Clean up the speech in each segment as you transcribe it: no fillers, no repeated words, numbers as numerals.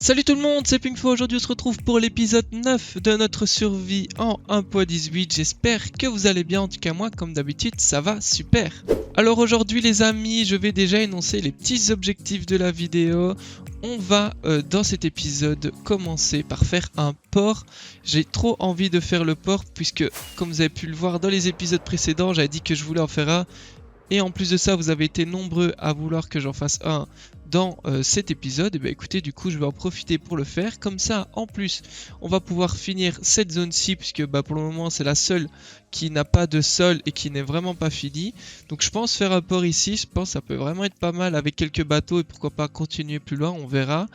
Salut tout le monde, c'est Pinkfo. Aujourd'hui on se retrouve pour l'épisode 9 de notre survie en 1.18. J'espère que vous allez bien, en tout cas moi comme d'habitude ça va super. Alors aujourd'hui les amis, je vais déjà énoncer les petits objectifs de la vidéo. On va dans cet épisode commencer par faire un port. J'ai trop envie de faire le port puisque comme vous avez pu le voir dans les épisodes précédents, j'avais dit que je voulais en faire un. Et en plus de ça, vous avez été nombreux à vouloir que j'en fasse un dans cet épisode. Et bien écoutez, du coup, je vais en profiter pour le faire. Comme ça, en plus, on va pouvoir finir cette zone-ci, puisque pour le moment, c'est la seule qui n'a pas de sol et qui n'est vraiment pas finie. Donc je pense faire un port ici. Je pense que ça peut vraiment être pas mal avec quelques bateaux et pourquoi pas continuer plus loin, on verra.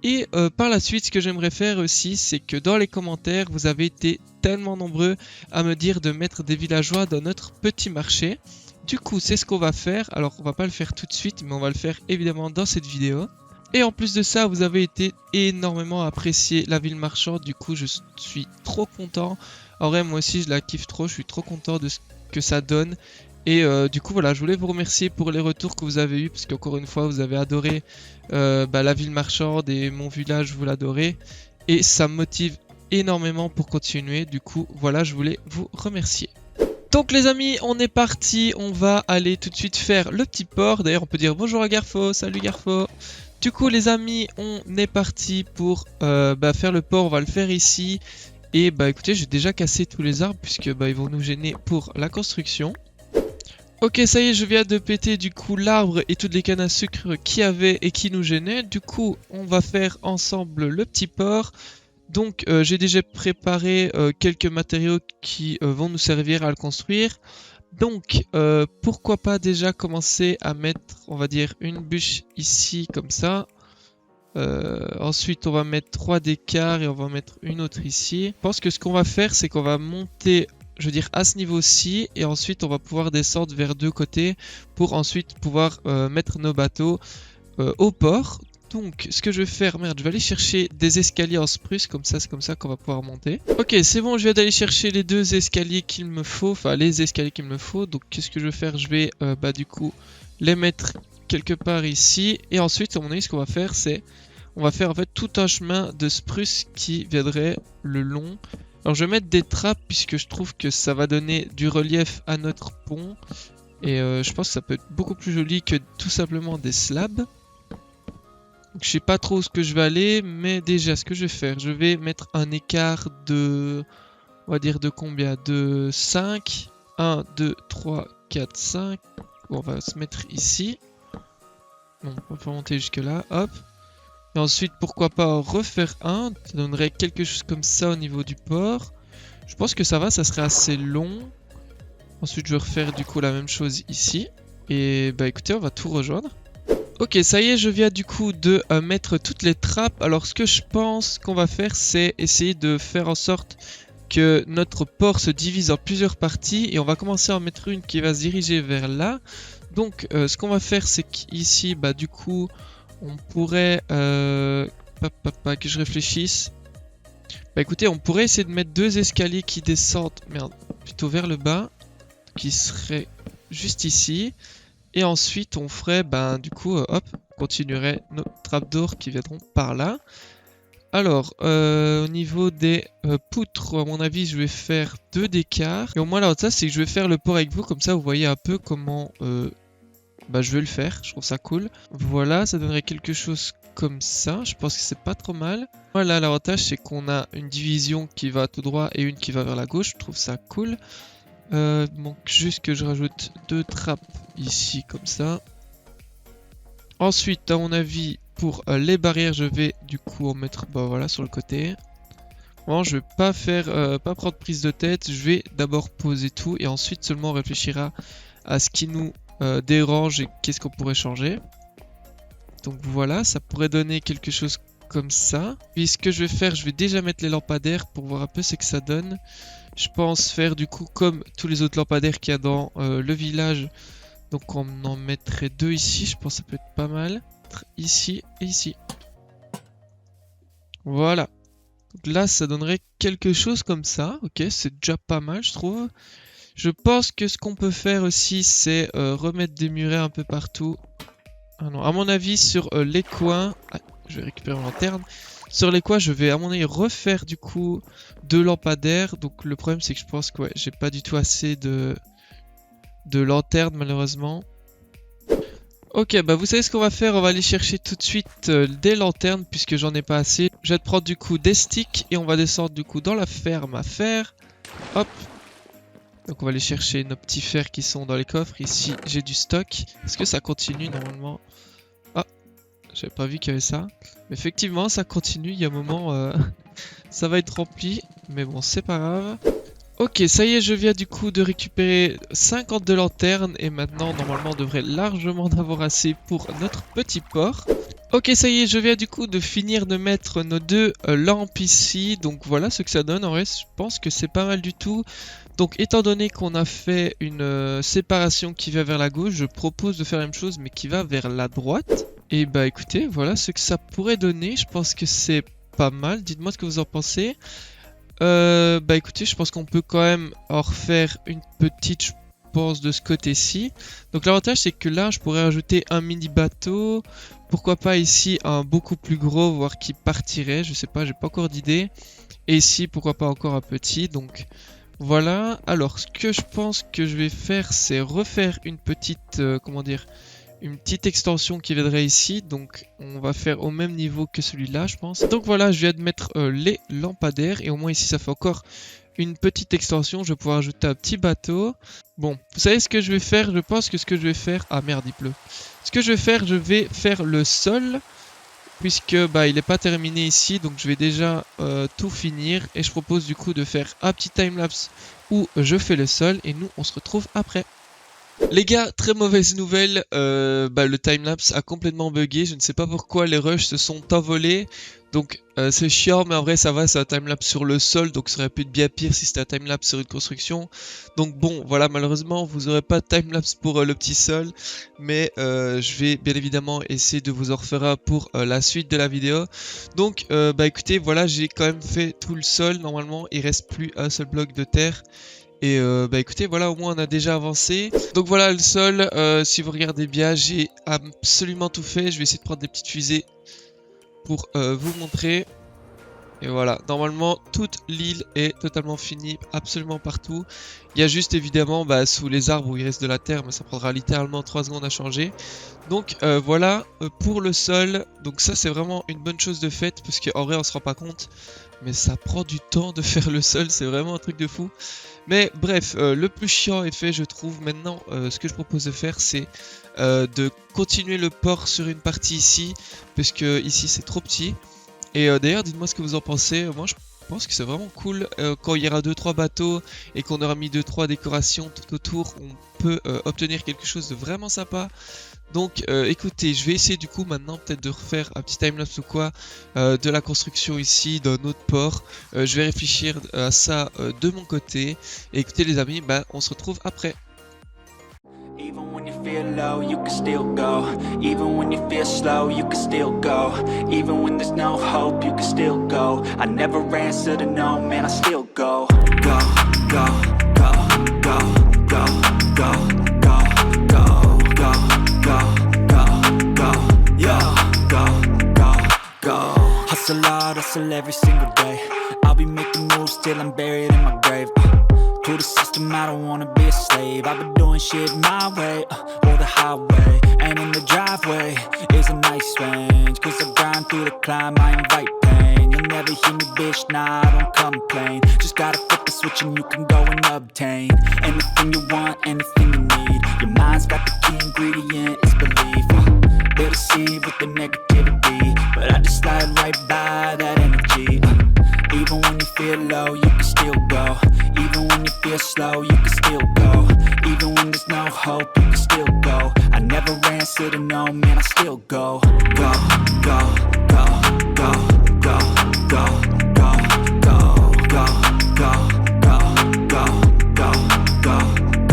Et par la suite, ce que j'aimerais faire aussi, c'est que dans les commentaires, vous avez été tellement nombreux à me dire de mettre des villageois dans notre petit marché. Du coup, c'est ce qu'on va faire. Alors, on va pas le faire tout de suite, mais on va le faire évidemment dans cette vidéo. Et en plus de ça, vous avez été énormément apprécié la ville marchande. Du coup, je suis trop content. En vrai, moi aussi, je la kiffe trop. Je suis trop content de ce que ça donne. Et du coup, voilà, je voulais vous remercier pour les retours que vous avez eu, parce qu'encore une fois, vous avez adoré la ville marchande et mon village, vous l'adorez. Et ça me motive énormément pour continuer. Du coup, voilà, je voulais vous remercier. Donc les amis, on est parti, on va aller tout de suite faire le petit port. D'ailleurs, on peut dire bonjour à Garfo, salut Garfo. Du coup les amis, on est parti pour faire le port, on va le faire ici. Et écoutez, j'ai déjà cassé tous les arbres puisque ils vont nous gêner pour la construction. Ok, ça y est, je viens de péter du coup l'arbre et toutes les cannes à sucre qu'il y avait et qui nous gênaient. Du coup, on va faire ensemble le petit port. Donc j'ai déjà préparé quelques matériaux qui vont nous servir à le construire. Donc pourquoi pas déjà commencer à mettre, on va dire, une bûche ici comme ça. Ensuite on va mettre 3 d'écart et on va mettre une autre ici. Je pense que ce qu'on va faire, c'est qu'on va monter, je veux dire, à ce niveau-ci. Et ensuite on va pouvoir descendre vers deux côtés pour ensuite pouvoir mettre nos bateaux au port. Donc ce que je vais faire, merde, je vais aller chercher des escaliers en spruce, comme ça c'est comme ça qu'on va pouvoir monter. Ok, c'est bon, je viens d'aller chercher les deux escaliers qu'il me faut, enfin les escaliers qu'il me faut. Donc qu'est-ce que je vais faire? Je vais du coup les mettre quelque part ici. Et ensuite, à mon avis, ce qu'on va faire, c'est on va faire en fait tout un chemin de spruce qui viendrait le long. Alors je vais mettre des trappes puisque je trouve que ça va donner du relief à notre pont. Et je pense que ça peut être beaucoup plus joli que tout simplement des slabs. Donc, je sais pas trop où ce que je vais aller, mais déjà ce que je vais faire, je vais mettre un écart de, on va dire de combien? De 5, 1, 2, 3, 4, 5. Bon, on va se mettre ici. Bon, on peut monter jusque là, hop. Et ensuite, pourquoi pas en refaire un, ça donnerait quelque chose comme ça au niveau du port. Je pense que ça va, ça serait assez long. Ensuite, je vais refaire du coup la même chose ici. Et écoutez, on va tout rejoindre. Ok, ça y est, je viens du coup de mettre toutes les trappes. Alors ce que je pense qu'on va faire, c'est essayer de faire en sorte que notre port se divise en plusieurs parties. Et on va commencer à en mettre une qui va se diriger vers là. Donc ce qu'on va faire, c'est qu'ici, du coup, on pourrait... que je réfléchisse. Écoutez, on pourrait essayer de mettre deux escaliers qui descendent, merde, plutôt vers le bas. Qui seraient juste ici. Et ensuite, on ferait, du coup, hop, on continuerait nos trapdoors qui viendront par là. Alors, au niveau des poutres, à mon avis, je vais faire 2 d'écart. Et au moins, là, ça, c'est que je vais faire le port avec vous. Comme ça, vous voyez un peu comment je vais le faire. Je trouve ça cool. Voilà, ça donnerait quelque chose comme ça. Je pense que c'est pas trop mal. Voilà, l'avantage, c'est qu'on a une division qui va tout droit et une qui va vers la gauche. Je trouve ça cool. Donc juste que je rajoute 2 trappes ici comme ça. Ensuite, à mon avis, pour les barrières, je vais du coup en mettre voilà, sur le côté. Bon, je vais pas faire, pas prendre prise de tête. Je vais d'abord poser tout et ensuite seulement on réfléchira à ce qui nous dérange et qu'est-ce qu'on pourrait changer. Donc voilà, ça pourrait donner quelque chose comme ça. Puis ce que je vais faire, je vais déjà mettre les lampadaires pour voir un peu ce que ça donne. Je pense faire du coup comme tous les autres lampadaires qu'il y a dans le village. Donc on en mettrait 2 ici, je pense que ça peut être pas mal. Ici et ici. Voilà. Donc là ça donnerait quelque chose comme ça. Ok, c'est déjà pas mal je trouve. Je pense que ce qu'on peut faire aussi c'est remettre des murets un peu partout. Ah non, à mon avis sur les coins... je vais récupérer ma lanterne. Sur les quoi je vais à mon avis refaire du coup 2 lampadaires. Donc le problème c'est que je pense que ouais, j'ai pas du tout assez de lanternes malheureusement. Ok, bah vous savez ce qu'on va faire, on va aller chercher tout de suite des lanternes puisque j'en ai pas assez. Je vais te prendre du coup des sticks et on va descendre du coup dans la ferme à fer. Hop. Donc on va aller chercher nos petits fers qui sont dans les coffres. Ici j'ai du stock. Est-ce que ça continue normalement? Ah, j'avais pas vu qu'il y avait ça. Mais effectivement ça continue, il y a un moment ça va être rempli. Mais bon c'est pas grave. Ok, ça y est, je viens du coup de récupérer 52 lanternes et maintenant normalement on devrait largement en avoir assez pour notre petit port. Ok, ça y est, je viens du coup de finir de mettre nos 2 lampes ici, donc voilà ce que ça donne. En vrai, je pense que c'est pas mal du tout. Donc étant donné qu'on a fait une séparation qui va vers la gauche, je propose de faire la même chose mais qui va vers la droite. Et bah écoutez, voilà ce que ça pourrait donner, je pense que c'est pas mal, dites-moi ce que vous en pensez. Bah écoutez, je pense qu'on peut quand même en refaire une petite, je pense, de ce côté-ci. Donc l'avantage c'est que là, je pourrais rajouter un mini bateau. Pourquoi pas ici un beaucoup plus gros, voire qui partirait, je sais pas, j'ai pas encore d'idée. Et ici, pourquoi pas encore un petit, donc voilà. Alors, ce que je pense que je vais faire, c'est refaire une petite, comment dire, une petite extension qui viendrait ici, donc on va faire au même niveau que celui-là je pense. Donc voilà, je viens de mettre les lampadaires et au moins ici ça fait encore une petite extension, je vais pouvoir ajouter un petit bateau. Bon, vous savez ce que je vais faire? Je pense que ce que je vais faire... Ah merde, il pleut. Ce que je vais faire le sol, puisque bah il n'est pas terminé ici, donc je vais déjà tout finir et je propose du coup de faire un petit timelapse où je fais le sol et nous on se retrouve après. Les gars, très mauvaise nouvelle, le timelapse a complètement bugué, je ne sais pas pourquoi les rushs se sont envolés, donc c'est chiant mais en vrai ça va, c'est un timelapse sur le sol, donc ça aurait pu être bien pire si c'était un timelapse sur une construction. Donc bon, voilà, malheureusement vous n'aurez pas de timelapse pour le petit sol, mais je vais bien évidemment essayer de vous en refaire un pour la suite de la vidéo. Donc bah écoutez, voilà, j'ai quand même fait tout le sol, normalement il reste plus un seul bloc de terre. Et bah écoutez, voilà, au moins on a déjà avancé. Donc voilà le sol, si vous regardez bien, j'ai absolument tout fait. Je vais essayer de prendre des petites fusées pour vous montrer. Et voilà, normalement toute l'île est totalement finie, absolument partout. Il y a juste évidemment sous les arbres où il reste de la terre, mais ça prendra littéralement 3 secondes à changer. Donc voilà pour le sol. Donc ça c'est vraiment une bonne chose de faite, parce qu'en vrai on se rend pas compte. Mais ça prend du temps de faire le sol, c'est vraiment un truc de fou. Mais bref, le plus chiant est fait je trouve. Maintenant ce que je propose de faire c'est de continuer le port sur une partie ici, puisque ici c'est trop petit. Et d'ailleurs dites-moi ce que vous en pensez. Moi je pense que c'est vraiment cool quand il y aura 2-3 bateaux et qu'on aura mis 2-3 décorations tout autour, on peut obtenir quelque chose de vraiment sympa. Donc écoutez, je vais essayer du coup maintenant peut-être de refaire un petit timelapse ou quoi de la construction ici d'un autre port. Je vais réfléchir à ça de mon côté. Et écoutez les amis, on se retrouve après. Even when you feel low, you can still go. Even when you feel slow, you can still go. Even when there's no hope, you can still go. I never answer to no, man, I still go. Go, go, go, go, go, go, go, go, go, go, go, go, yo, go, go, go. Hustle hard, hustle every single day. I'll be making moves till I'm buried in my grave. To the system, I don't wanna be a slave. I've been doing shit my way, or the highway. And in the driveway is a nice range. Cause I grind through the climb, I invite pain. You'll never hear me, bitch, nah, I don't complain. Just gotta flip the switch and you can go and obtain anything you want, anything you need. Your mind's got the key ingredient, it's belief. They'll deceive with the negativity, but I just slide right by that energy. Even when you feel low, you can still go. Even when you feel slow, you can still go. Even when there's no hope, you can still go. I never answer to no, man, I still go. Go, go, go, go, go, go, go, go, go, go, go, go, go, go,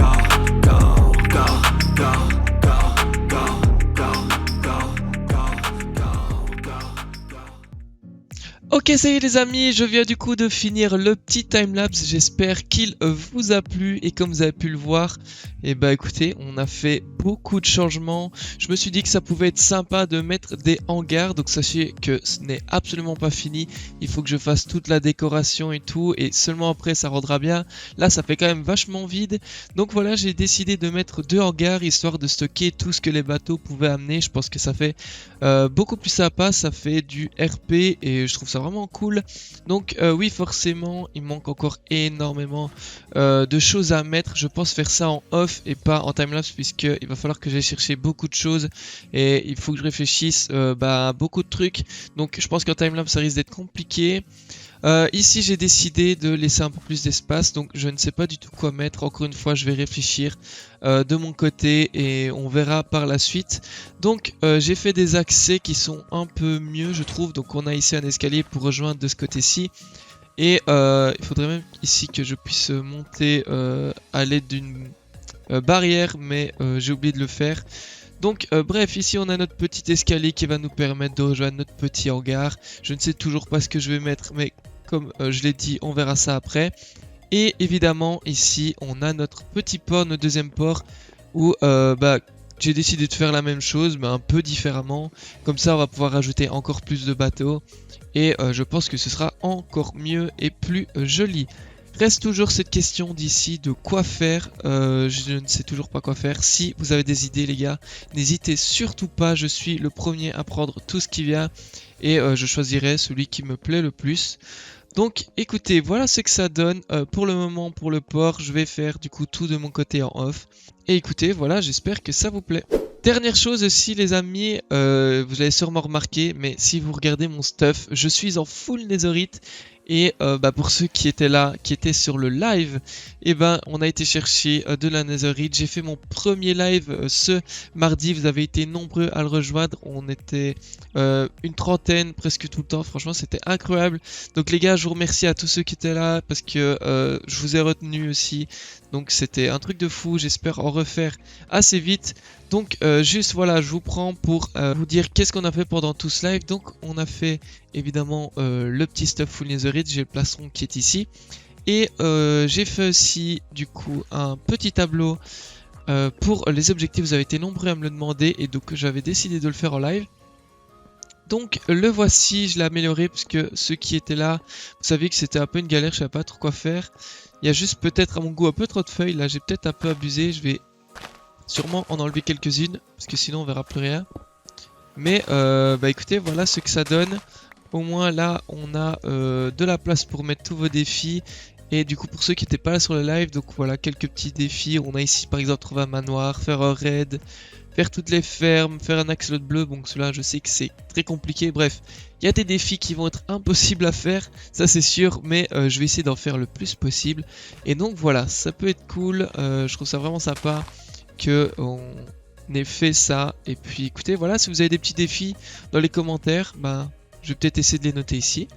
Ok, ça y est les amis, je viens du coup de finir le petit timelapse, j'espère qu'il vous a plu et comme vous avez pu le voir, et bah écoutez, on a fait beaucoup de changements. Je me suis dit que ça pouvait être sympa de mettre des hangars, donc sachez que ce n'est absolument pas fini, il faut que je fasse toute la décoration et tout, et seulement après ça rendra bien. Là ça fait quand même vachement vide, donc voilà, j'ai décidé de mettre 2 hangars histoire de stocker tout ce que les bateaux pouvaient amener. Je pense que ça fait beaucoup plus sympa, ça fait du RP et je trouve ça vraiment cool. Donc oui, forcément il manque encore énormément de choses à mettre. Je pense faire ça en off et pas en timelapse, puisque il va falloir que j'aille chercher beaucoup de choses et il faut que je réfléchisse à beaucoup de trucs. Donc je pense qu'en timelapse ça risque d'être compliqué. Ici j'ai décidé de laisser un peu plus d'espace, donc je ne sais pas du tout quoi mettre. Encore une fois je vais réfléchir de mon côté et on verra par la suite. Donc j'ai fait des accès qui sont un peu mieux je trouve. Donc on a ici un escalier pour rejoindre de ce côté-ci. Et il faudrait même ici que je puisse monter à l'aide d'une barrière, mais j'ai oublié de le faire. Donc bref, ici on a notre petit escalier qui va nous permettre de rejoindre notre petit hangar. Je ne sais toujours pas ce que je vais mettre, mais comme je l'ai dit, on verra ça après. Et évidemment ici on a notre petit port, notre deuxième port, où j'ai décidé de faire la même chose mais un peu différemment. Comme ça on va pouvoir rajouter encore plus de bateaux et je pense que ce sera encore mieux et plus joli. Reste toujours cette question d'ici de quoi faire, je ne sais toujours pas quoi faire. Si vous avez des idées les gars, n'hésitez surtout pas, je suis le premier à prendre tout ce qui vient et je choisirai celui qui me plaît le plus. Donc écoutez, voilà ce que ça donne pour le moment pour le port. Je vais faire du coup tout de mon côté en off. Et écoutez, voilà, j'espère que ça vous plaît. Dernière chose aussi les amis, vous avez sûrement remarqué, mais si vous regardez mon stuff, je suis en full netherite. Et pour ceux qui étaient là, qui étaient sur le live, on a été chercher de la netherite. J'ai fait mon premier live ce mardi, vous avez été nombreux à le rejoindre. On était une trentaine presque tout le temps, franchement c'était incroyable. Donc les gars, je vous remercie à tous ceux qui étaient là parce que je vous ai retenu aussi. Donc c'était un truc de fou, j'espère en refaire assez vite. Donc juste voilà, je vous prends pour vous dire qu'est-ce qu'on a fait pendant tout ce live. Donc on a fait évidemment le petit stuff full netherite, j'ai le plastron qui est ici. Et j'ai fait aussi du coup un petit tableau pour les objectifs, vous avez été nombreux à me le demander et donc j'avais décidé de le faire en live. Donc le voici, je l'ai amélioré parce que ceux qui étaient là, vous savez que c'était un peu une galère, je savais pas trop quoi faire. Il y a juste peut-être à mon goût un peu trop de feuilles, là j'ai peut-être un peu abusé, je vais sûrement en enlever quelques-unes parce que sinon on verra plus rien. Mais écoutez, voilà ce que ça donne. Au moins là on a de la place pour mettre tous vos défis. Et du coup pour ceux qui n'étaient pas là sur le live, donc voilà quelques petits défis. On a ici par exemple trouver un manoir, faire un raid, faire toutes les fermes, faire un axolot bleu. Bon cela je sais que c'est très compliqué. Bref, il y a des défis qui vont être impossibles à faire, ça c'est sûr. Mais je vais essayer d'en faire le plus possible. Et donc voilà, ça peut être cool. Je trouve ça vraiment sympa que on ait fait ça. Et puis écoutez, voilà, si vous avez des petits défis dans les commentaires, je vais peut-être essayer de les noter ici.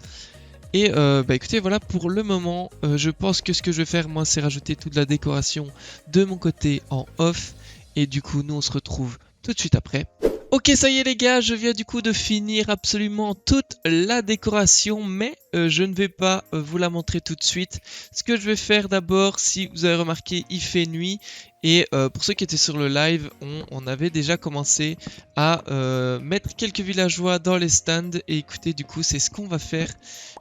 Et écoutez, voilà pour le moment, je pense que ce que je vais faire moi c'est rajouter toute la décoration de mon côté en off. Et du coup nous on se retrouve tout de suite après. Ok, ça y est les gars, je viens du coup de finir absolument toute la décoration, mais je ne vais pas vous la montrer tout de suite. Ce que je vais faire d'abord, si vous avez remarqué, il fait nuit. Et pour ceux qui étaient sur le live, on avait déjà commencé à mettre quelques villageois dans les stands. Et écoutez, du coup, c'est ce qu'on va faire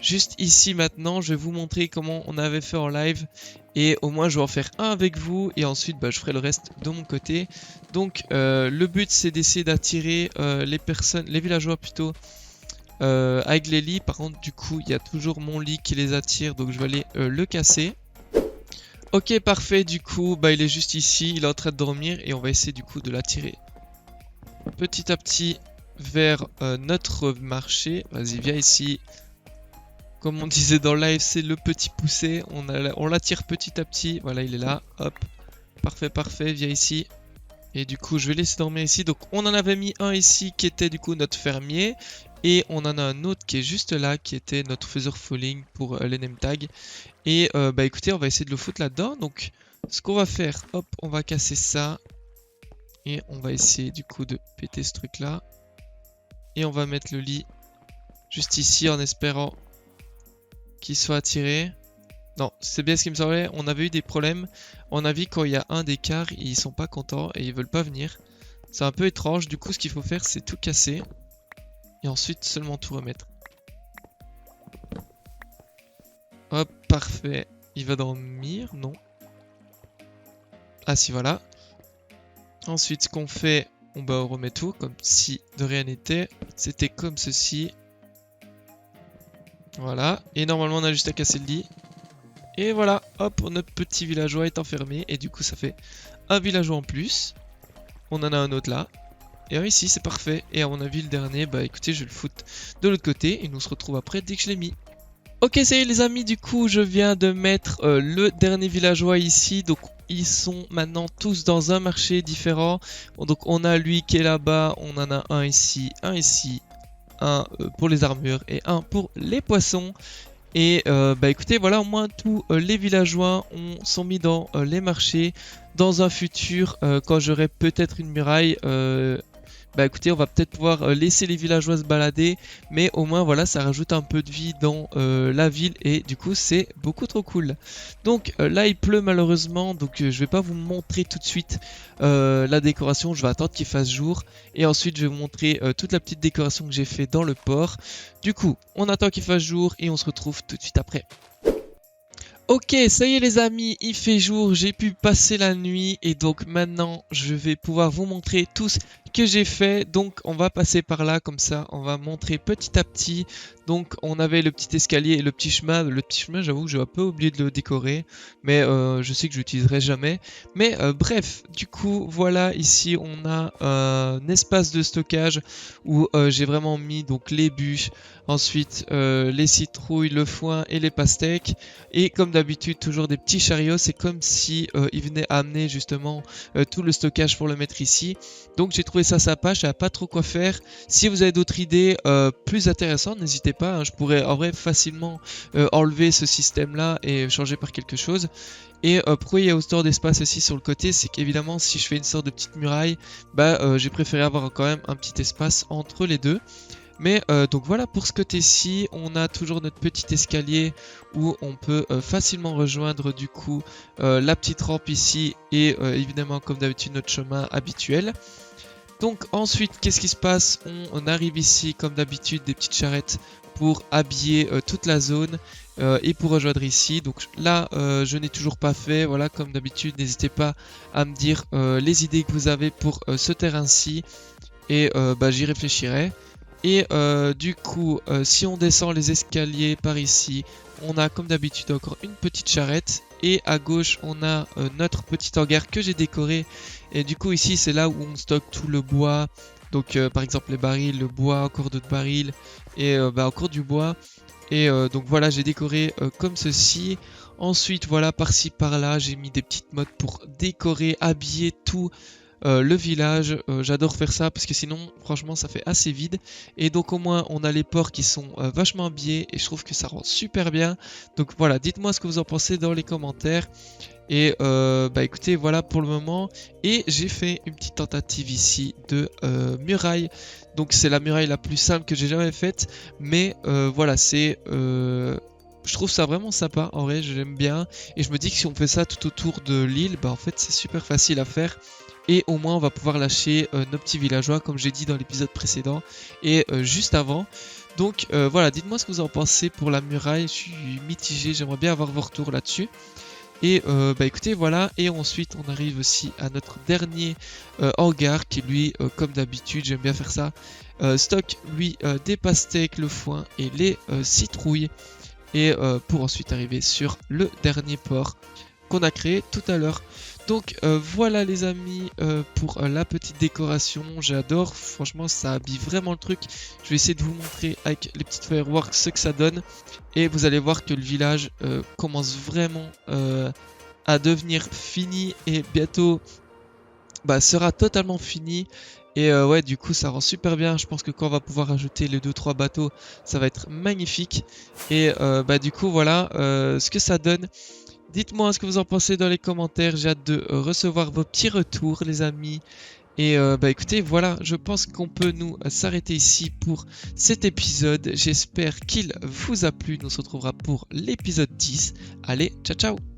juste ici maintenant. Je vais vous montrer comment on avait fait en live. Et au moins, je vais en faire un avec vous. Et ensuite, je ferai le reste de mon côté. Donc, le but, c'est d'essayer d'attirer les villageois plutôt. Avec les lits, par contre, du coup, il y a toujours mon lit qui les attire. Donc, je vais aller le casser. Ok, parfait, du coup, il est juste ici, il est en train de dormir et on va essayer du coup de l'attirer petit à petit vers notre marché. Vas-y, viens ici. Comme on disait dans le live, c'est le petit poussé, on l'attire petit à petit. Voilà, il est là, hop, parfait, parfait, viens ici. Et du coup, je vais laisser dormir ici. Donc, on en avait mis un ici qui était du coup notre fermier. Et on en a un autre qui est juste là, qui était notre faiseur falling pour les name tags. Et écoutez, on va essayer de le foutre là-dedans. Donc, ce qu'on va faire, hop, on va casser ça. Et on va essayer du coup de péter ce truc-là. Et on va mettre le lit juste ici en espérant qui soit attiré. Non, c'est bien ce qui me semblait. On avait eu des problèmes. On a vu quand il y a un d'écart, ils sont pas contents et ils veulent pas venir. C'est un peu étrange. Du coup, ce qu'il faut faire, c'est tout casser. Et ensuite, seulement tout remettre. Hop, parfait. Il va dormir? Non. Ah si, voilà. Ensuite, ce qu'on fait, on remet tout comme si de rien n'était. C'était comme ceci. Voilà. Et normalement, on a juste à casser le lit. Et voilà, hop, notre petit villageois est enfermé. Et du coup, ça fait un villageois en plus. On en a un autre là. Et ici, c'est parfait. Et à mon avis, le dernier, bah écoutez, je vais le foutre de l'autre côté. Et nous se retrouve après dès que je l'ai mis. Ok, ça y est les amis, du coup, je viens de mettre le dernier villageois ici. Donc, ils sont maintenant tous dans un marché différent. Donc, on a lui qui est là-bas. On en a un ici, un pour les armures et un pour les poissons. Et bah écoutez, voilà, au moins tous les villageois sont mis dans les marchés. Dans un futur, quand j'aurai peut-être une muraille, bah écoutez, on va peut-être pouvoir laisser les villageois se balader. Mais au moins, voilà, ça rajoute un peu de vie dans la ville. Et du coup, c'est beaucoup trop cool. Donc là, il pleut malheureusement. Donc je vais pas vous montrer tout de suite la décoration. Je vais attendre qu'il fasse jour. Et ensuite, je vais vous montrer toute la petite décoration que j'ai fait dans le port. Du coup, on attend qu'il fasse jour et on se retrouve tout de suite après. Ok, ça y est les amis, il fait jour, j'ai pu passer la nuit et donc maintenant je vais pouvoir vous montrer tout ce que j'ai fait. Donc on va passer par là comme ça, on va montrer petit à petit. Donc on avait le petit escalier et le petit chemin. Le petit chemin, j'avoue que j'ai un peu oublié de le décorer, mais je sais que je l'utiliserai jamais. Mais bref, du coup voilà, ici on a un espace de stockage où j'ai vraiment mis donc les bûches, ensuite les citrouilles, le foin et les pastèques. Et comme d'habitude, toujours des petits chariots. C'est comme si ils venaient amener justement tout le stockage pour le mettre ici. Donc j'ai trouvé ça sympa, je savais pas trop quoi faire. Si vous avez d'autres idées plus intéressantes, n'hésitez pas. Hein, je pourrais en vrai facilement enlever ce système là et changer par quelque chose. Et pourquoi il y a autant d'espace aussi sur le côté, c'est qu'évidemment si je fais une sorte de petite muraille, bah j'ai préféré avoir quand même un petit espace entre les deux. Mais donc voilà, pour ce côté-ci, on a toujours notre petit escalier où on peut facilement rejoindre du coup la petite rampe ici et évidemment comme d'habitude notre chemin habituel. Donc ensuite, qu'est-ce qui se passe? On arrive ici comme d'habitude des petites charrettes pour habiller toute la zone et pour rejoindre ici. Donc là, je n'ai toujours pas fait. Voilà, comme d'habitude, n'hésitez pas à me dire les idées que vous avez pour ce terrain-ci et bah, j'y réfléchirai. Et du coup, si on descend les escaliers par ici, on a comme d'habitude encore une petite charrette. Et à gauche, on a notre petit hangar que j'ai décoré. Et du coup, ici, c'est là où on stocke tout le bois. Donc, par exemple, les barils, le bois, encore d'autres barils. Et bah, encore du bois. Et donc voilà, j'ai décoré comme ceci. Ensuite, voilà, par-ci, par-là, j'ai mis des petites modes pour décorer, habiller tout. Le village, j'adore faire ça parce que sinon franchement ça fait assez vide et donc au moins on a les ports qui sont vachement habillés et je trouve que ça rend super bien. Donc voilà, dites-moi ce que vous en pensez dans les commentaires et bah écoutez voilà pour le moment. Et j'ai fait une petite tentative ici de muraille. Donc c'est la muraille la plus simple que j'ai jamais faite, mais voilà c'est je trouve ça vraiment sympa, en vrai j'aime bien et je me dis que si on fait ça tout autour de l'île, bah en fait c'est super facile à faire. Et au moins on va pouvoir lâcher nos petits villageois comme j'ai dit dans l'épisode précédent et juste avant. Donc voilà, dites-moi ce que vous en pensez pour la muraille, je suis mitigé, j'aimerais bien avoir vos retours là-dessus. Et bah écoutez voilà, et ensuite on arrive aussi à notre dernier hangar qui lui comme d'habitude, j'aime bien faire ça, stocke lui des pastèques, le foin et les citrouilles. Et pour ensuite arriver sur le dernier port qu'on a créé tout à l'heure. Donc voilà les amis pour la petite décoration, j'adore, franchement ça habille vraiment le truc. Je vais essayer de vous montrer avec les petites fireworks ce que ça donne. Et vous allez voir que le village commence vraiment à devenir fini et bientôt bah, sera totalement fini. Et ouais du coup ça rend super bien, je pense que quand on va pouvoir ajouter les 2-3 bateaux ça va être magnifique. Et bah du coup voilà ce que ça donne. Dites-moi ce que vous en pensez dans les commentaires, j'ai hâte de recevoir vos petits retours les amis. Et bah écoutez, voilà, je pense qu'on peut nous s'arrêter ici pour cet épisode. J'espère qu'il vous a plu. Nous se retrouvera pour l'épisode 10. Allez, ciao ciao!